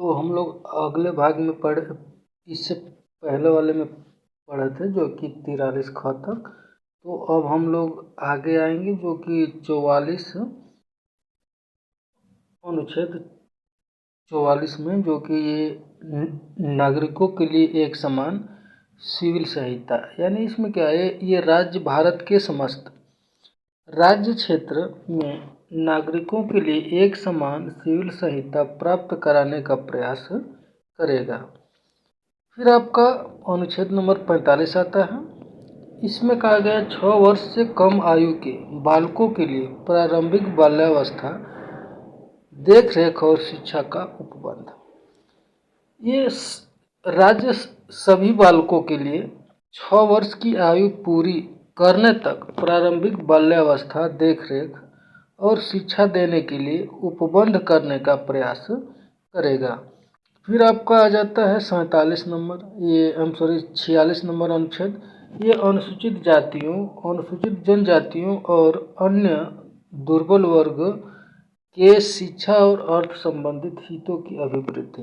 तो हम लोग अगले भाग में पढ़े, इससे पहले वाले में पढ़े थे जो कि 43 ख तक। तो अब हम लोग आगे आएंगे जो कि 44 अनुच्छेद 44 में, जो कि ये नागरिकों के लिए एक समान सिविल संहिता, यानी इसमें क्या है, ये राज्य भारत के समस्त राज्य क्षेत्र में नागरिकों के लिए एक समान सिविल संहिता प्राप्त कराने का प्रयास करेगा। फिर आपका अनुच्छेद नंबर 45 आता है। इसमें कहा गया 6 वर्ष से कम आयु के बालकों के लिए प्रारंभिक बाल्यावस्था, देख रेख और शिक्षा का उपबंध। ये राज्य सभी बालकों के लिए 6 वर्ष की आयु पूरी करने तक प्रारंभिक बाल्यावस्था, देखरेख और शिक्षा देने के लिए उपबंध करने का प्रयास करेगा। फिर आपका आ जाता है 47 नंबर, 46 नंबर अनुच्छेद। ये अनुसूचित जातियों, अनुसूचित जनजातियों और अन्य दुर्बल वर्ग के शिक्षा और अर्थ संबंधित हितों की अभिवृद्धि।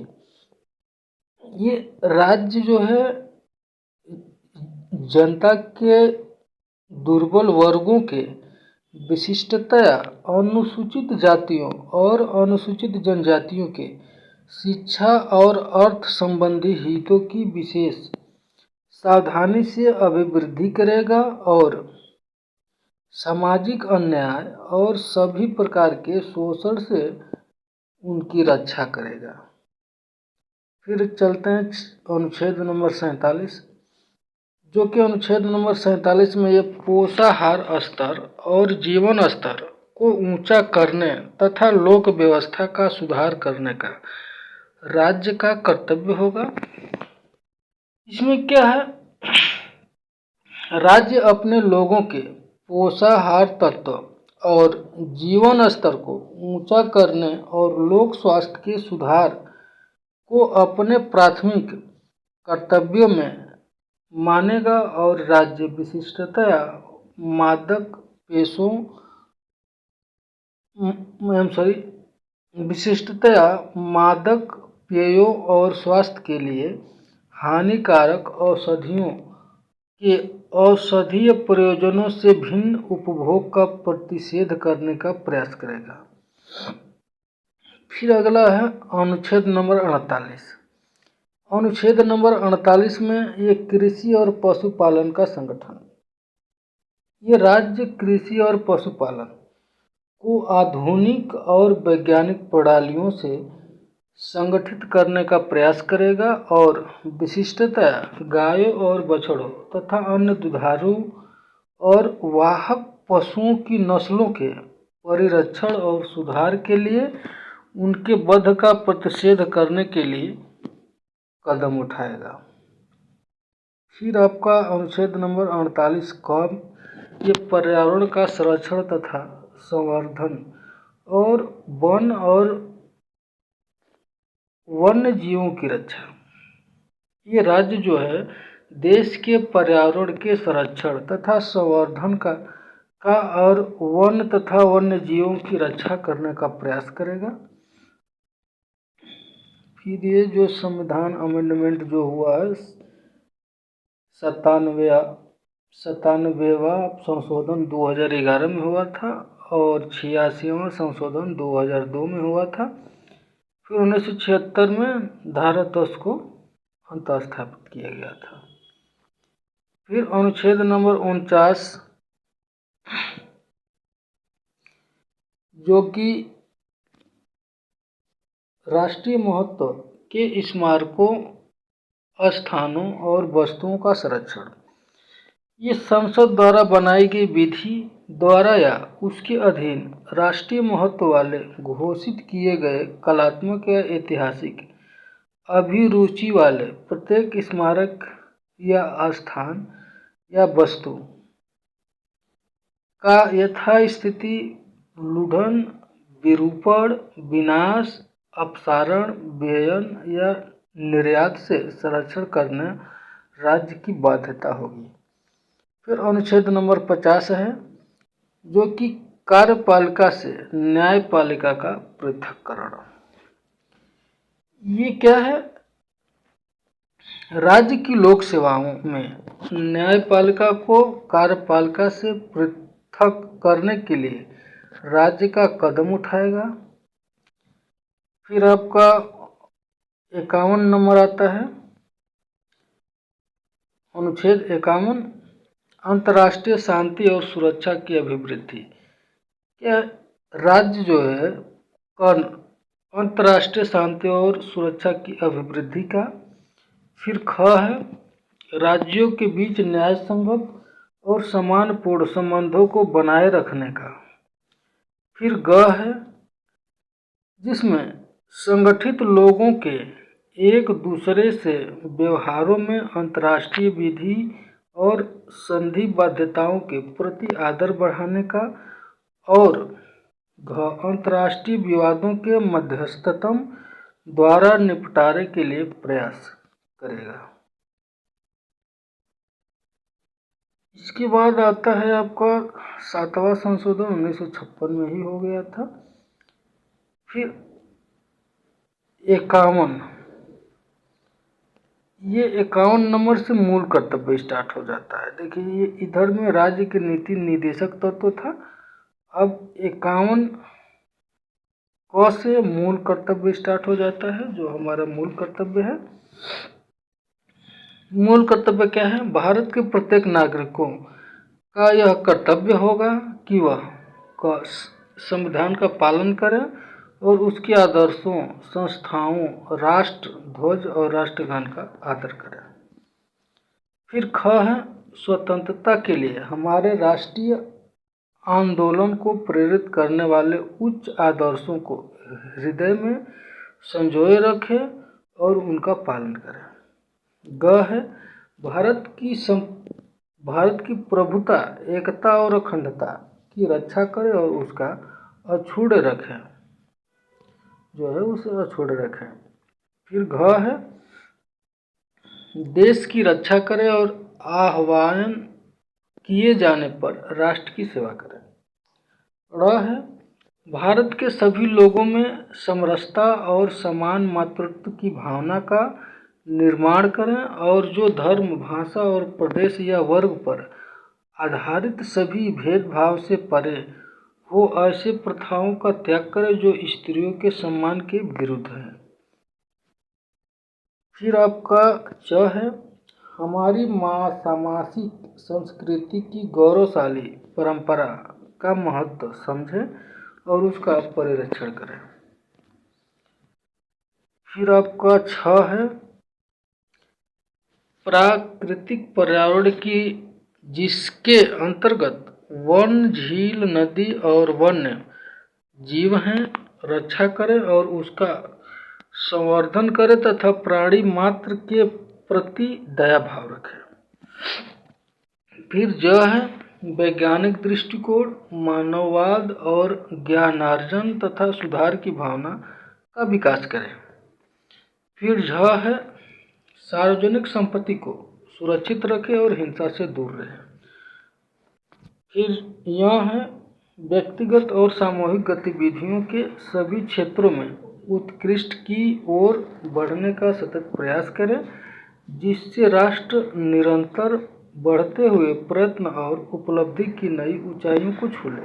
ये राज्य जो है जनता के दुर्बल वर्गों के, विशिष्टतया अनुसूचित जातियों और अनुसूचित जनजातियों के शिक्षा और अर्थ संबंधी हितों की विशेष सावधानी से अभिवृद्धि करेगा और सामाजिक अन्याय और सभी प्रकार के शोषण से उनकी रक्षा करेगा। फिर चलते हैं अनुच्छेद नंबर 47, जो कि अनुच्छेद नंबर 47 में ये पोषाहार स्तर और जीवन स्तर को ऊंचा करने तथा लोक व्यवस्था का सुधार करने का राज्य का कर्तव्य होगा। इसमें क्या है, राज्य अपने लोगों के पोषाहार तत्व और जीवन स्तर को ऊंचा करने और लोक स्वास्थ्य के सुधार को अपने प्राथमिक कर्तव्यों में मानेगा और राज्य विशिष्टतया मादक पेशों विशिष्टतया मादक पेयों और स्वास्थ्य के लिए हानिकारक औषधियों के औषधीय प्रयोजनों से भिन्न उपभोग का प्रतिषेध करने का प्रयास करेगा। फिर अगला है अनुच्छेद नंबर 48। अनुच्छेद नंबर 48 में ये कृषि और पशुपालन का संगठन। ये राज्य कृषि और पशुपालन को आधुनिक और वैज्ञानिक प्रणालियों से संगठित करने का प्रयास करेगा और विशिष्टतया गायों और बछड़ों तथा अन्य दुधारू और वाहक पशुओं की नस्लों के परिरक्षण और सुधार के लिए उनके वध का प्रतिषेध करने के लिए कदम उठाएगा। फिर आपका अनुच्छेद नंबर 48 क, ये पर्यावरण का संरक्षण तथा संवर्धन और वन्य जीवों की रक्षा। ये राज्य जो है देश के पर्यावरण के संरक्षण तथा संवर्धन का और वन तथा वन्य जीवों की रक्षा करने का प्रयास करेगा। फिर ये जो संविधान अमेंडमेंट जो हुआ है, 97वां संशोधन 2011 में हुआ था और 86वां संशोधन 2002 में हुआ था। फिर 1976 में धारा 10 को अंतःस्थापित किया गया था। फिर अनुच्छेद नंबर 49, जो कि राष्ट्रीय महत्व के स्मारकों, स्थानों और वस्तुओं का संरक्षण। ये संसद द्वारा बनाई गई विधि द्वारा या उसके अधीन राष्ट्रीय महत्व वाले घोषित किए गए कलात्मक या ऐतिहासिक अभिरुचि वाले प्रत्येक स्मारक या स्थान या वस्तु का यथास्थिति लुण्ठन, विरूपण, विनाश, अपसारण, व्ययन या निर्यात से संरक्षण करना राज्य की बाध्यता होगी। फिर अनुच्छेद नंबर 50 है, जो कि कार्यपालिका से न्यायपालिका का पृथक्करण। ये क्या है, राज्य की लोक सेवाओं में न्यायपालिका को कार्यपालिका से पृथक करने के लिए राज्य का कदम उठाएगा। फिर आपका 51 नंबर आता है, अनुच्छेद 51, अंतर्राष्ट्रीय शांति और सुरक्षा की अभिवृद्धि। क्या राज्य जो है कर अंतर्राष्ट्रीय शांति और सुरक्षा की अभिवृद्धि का। फिर ख है, राज्यों के बीच न्याय संगत और सम्मानपूर्ण संबंधों को बनाए रखने का। फिर ग है, जिसमें संगठित लोगों के एक दूसरे से व्यवहारों में अंतर्राष्ट्रीय विधि और संधि बाध्यताओं के प्रति आदर बढ़ाने का। और घ अंतर्राष्ट्रीय विवादों के मध्यस्थता द्वारा निपटारे के लिए प्रयास करेगा। इसके बाद आता है आपका 7वां संशोधन 1956 में ही हो गया था। फिर 51, ये 51 नंबर से मूल कर्तव्य स्टार्ट हो जाता है। देखिए, ये इधर में राज्य के नीति निदेशक तत्व था। अब 51 क से मूल कर्तव्य स्टार्ट हो जाता है, जो हमारा मूल कर्तव्य है। मूल कर्तव्य क्या है, भारत के प्रत्येक नागरिकों का यह कर्तव्य होगा कि वह संविधान का पालन करें और उसके आदर्शों, संस्थाओं, राष्ट्र ध्वज और राष्ट्रगान का आदर करें। फिर ख है, स्वतंत्रता के लिए हमारे राष्ट्रीय आंदोलन को प्रेरित करने वाले उच्च आदर्शों को हृदय में संजोए रखें और उनका पालन करें। ग है, भारत की प्रभुता, एकता और अखंडता की रक्षा करें और उसका अछूड़ रखें, जो है उसे अछूड़ रखें। फिर घ है, देश की रक्षा करें और आह्वान किए जाने पर राष्ट्र की सेवा करें। ड़ है, भारत के सभी लोगों में समरसता और समान मातृत्व की भावना का निर्माण करें और जो धर्म, भाषा और प्रदेश या वर्ग पर आधारित सभी भेदभाव से परे हो ऐसे प्रथाओं का त्याग करें जो स्त्रियों के सम्मान के विरुद्ध हैं। फिर आपका च है, हमारी सामाजिक संस्कृति की गौरवशाली परंपरा का महत्व समझें और उसका परिरक्षण करें। फिर आपका छ है, प्राकृतिक पर्यावरण की, जिसके अंतर्गत वन, झील, नदी और वन्य जीव हैं, रक्षा करें और उसका संवर्धन करें तथा प्राणी मात्र के प्रति दया भाव रखें। फिर ज है, वैज्ञानिक दृष्टिकोण, मानववाद और ज्ञानार्जन तथा सुधार की भावना का विकास करें। फिर झ है, सार्वजनिक संपत्ति को सुरक्षित रखें और हिंसा से दूर रहें। फिर यह है, व्यक्तिगत और सामूहिक गतिविधियों के सभी क्षेत्रों में उत्कृष्ट की ओर बढ़ने का सतत प्रयास करें, जिससे राष्ट्र निरंतर बढ़ते हुए प्रयत्न और उपलब्धि की नई ऊंचाइयों को छू ले।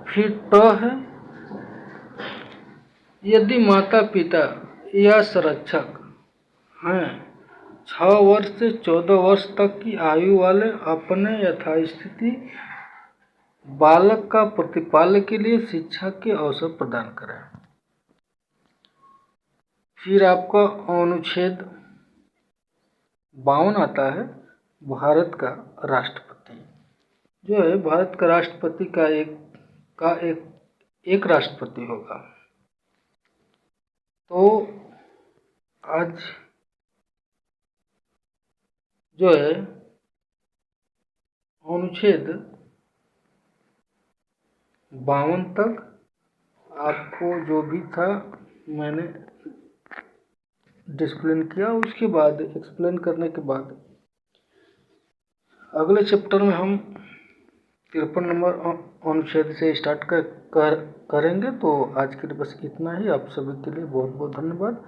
फिर ट है, यदि माता पिता या संरक्षक हैं 6 वर्ष से 14 वर्ष तक की आयु वाले अपने यथास्थिति बालक का प्रतिपालन के लिए शिक्षा के अवसर प्रदान करें। फिर आपका अनुच्छेद 52 आता है, भारत का राष्ट्रपति जो है, भारत का राष्ट्रपति का एक राष्ट्रपति होगा। तो आज जो है अनुच्छेद 52 तक आपको जो भी था मैंने डिस्प्लेन किया। उसके बाद एक्सप्लेन करने के बाद अगले चैप्टर में हम 53 नंबर अनुच्छेद से स्टार्ट कर करेंगे। तो आज के लिए बस इतना ही। आप सभी के लिए बहुत बहुत धन्यवाद।